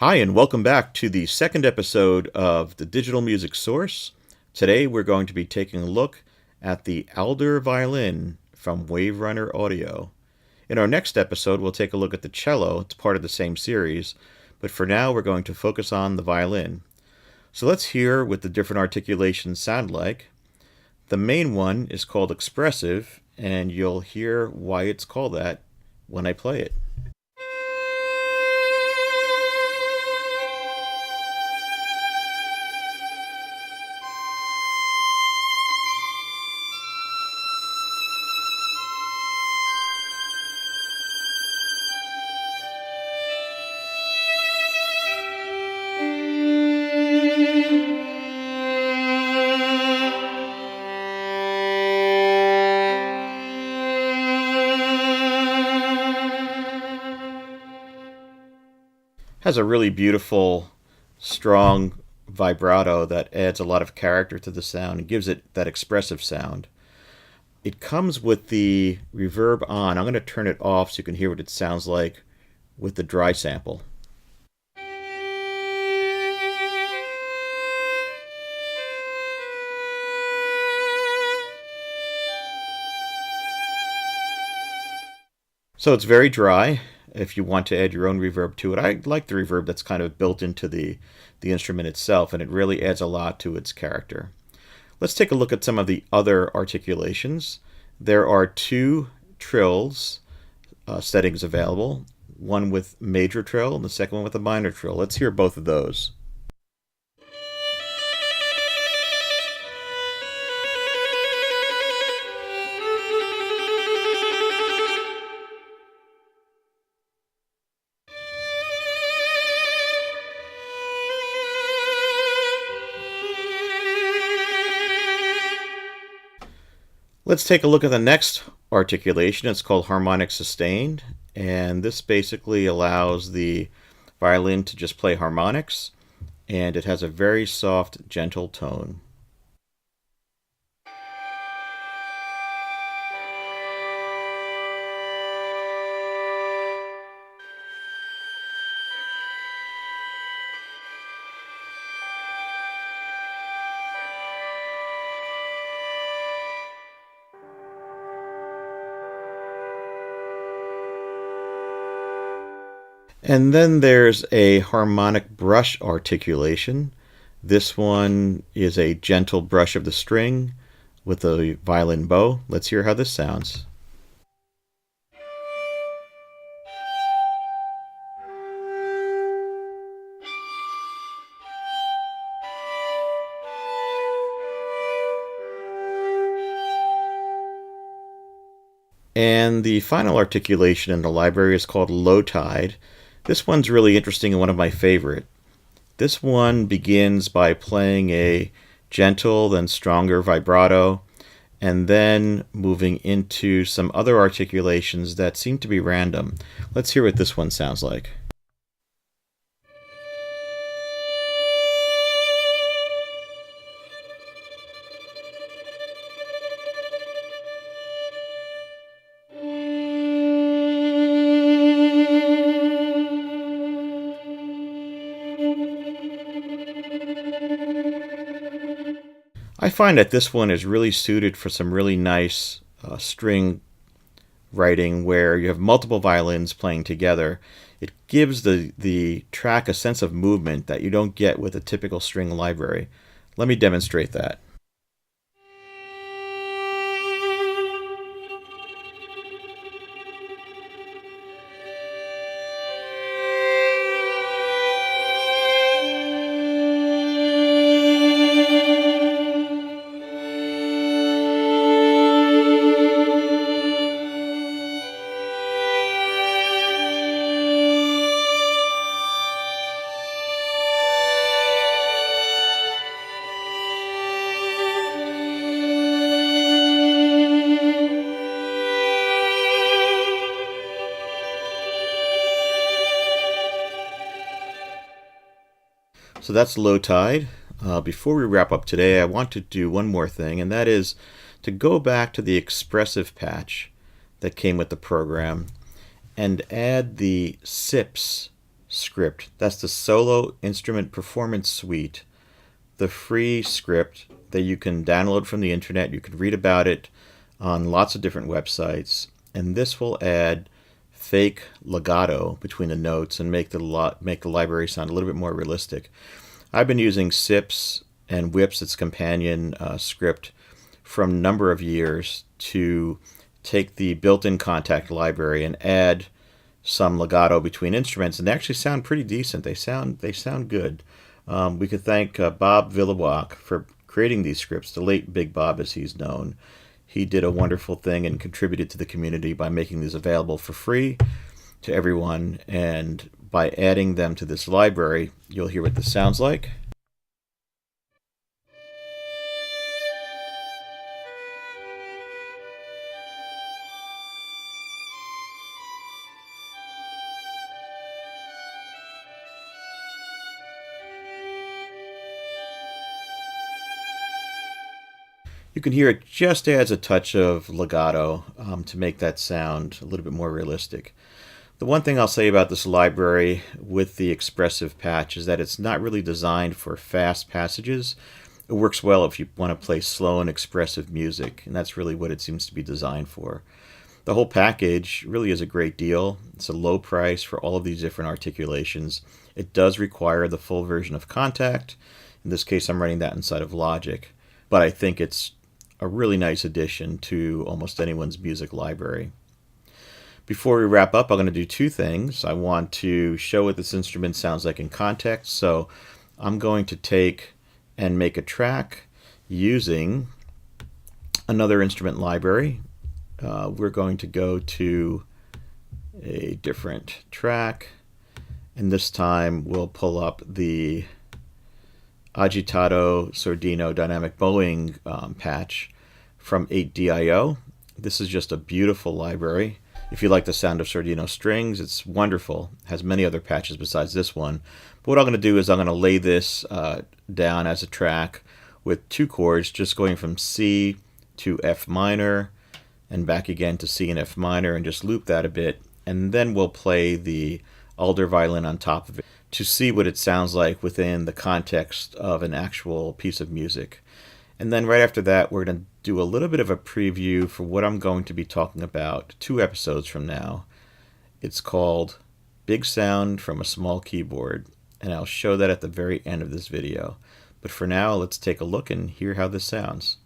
Hi, and welcome back to the second episode of the Digital Music Source. Today we're going to be taking a look at the Alder Violin from Waverunner Audio. In our next episode, we'll take a look at the cello. It's part of the same series, but for now we're going to focus on the violin. So let's hear what the different articulations sound like. The main one is called expressive, and you'll hear why it's called that when I play it. Has a really beautiful, strong vibrato that adds a lot of character to the sound and gives it that expressive sound. It comes with the reverb on. I'm going to turn it off so you can hear what it sounds like with the dry sample. So it's very dry. If you want to add your own reverb to it, I like the reverb that's kind of built into the instrument itself, and it really adds a lot to its character. Let's take a look at some of the other articulations. There are two trills settings available, one with major trill and the second one with a minor trill. Let's hear both of those. Let's take a look at the next articulation. It's called Harmonic Sustained, and this basically allows the violin to just play harmonics, and it has a very soft, gentle tone. And then there's a harmonic brush articulation. This one is a gentle brush of the string with a violin bow. Let's hear how this sounds. And the final articulation in the library is called Low Tide. This one's really interesting and one of my favorite. This one begins by playing a gentle, then stronger vibrato, and then moving into some other articulations that seem to be random. Let's hear what this one sounds like. I find that this one is really suited for some really nice string writing where you have multiple violins playing together. It gives the track a sense of movement that you don't get with a typical string library. Let me demonstrate that. So that's Low Tide. Before we wrap up today, I want to do one more thing, and that is to go back to the expressive patch that came with the program and add the sips script. That's the Solo Instrument Performance Suite, the free script that you can download from the internet. You can read about it on lots of different websites, and this will add fake legato between the notes and make the library sound a little bit more realistic. I've been using SIPS and WIPS, its companion script, from a number of years to take the built-in Kontakt library and add some legato between instruments, and they actually sound pretty decent. They sound good. We could thank Bob Villawak for creating these scripts, the late Big Bob as he's known. He did a wonderful thing and contributed to the community by making these available for free to everyone, and by adding them to this library, you'll hear what this sounds like. You can hear it just adds a touch of legato to make that sound a little bit more realistic. The one thing I'll say about this library with the expressive patch is that it's not really designed for fast passages. It works well if you want to play slow and expressive music, and that's really what it seems to be designed for. The whole package really is a great deal. It's a low price for all of these different articulations. It does require the full version of Kontakt. In this case, I'm running that inside of Logic, but I think it's a really nice addition to almost anyone's music library. Before we wrap up, I'm going to do two things. I want to show what this instrument sounds like in context, so I'm going to take and make a track using another instrument library. We're going to go to a different track, and this time we'll pull up the Agitato Sordino Dynamic Bowing patch from 8DIO. This is just a beautiful library. If you like the sound of Sordino strings, it's wonderful. It has many other patches besides this one. But what I'm going to do is I'm going to lay this down as a track with two chords, just going from C to F minor and back again to C and F minor, and just loop that a bit. And then we'll play the Alder Violin on top of it to see what it sounds like within the context of an actual piece of music. And then right after that, we're going to do a little bit of a preview for what I'm going to be talking about 2 episodes from now. It's called Big Sound from a Small Keyboard, and I'll show that at the very end of this video. But for now, let's take a look and hear how this sounds.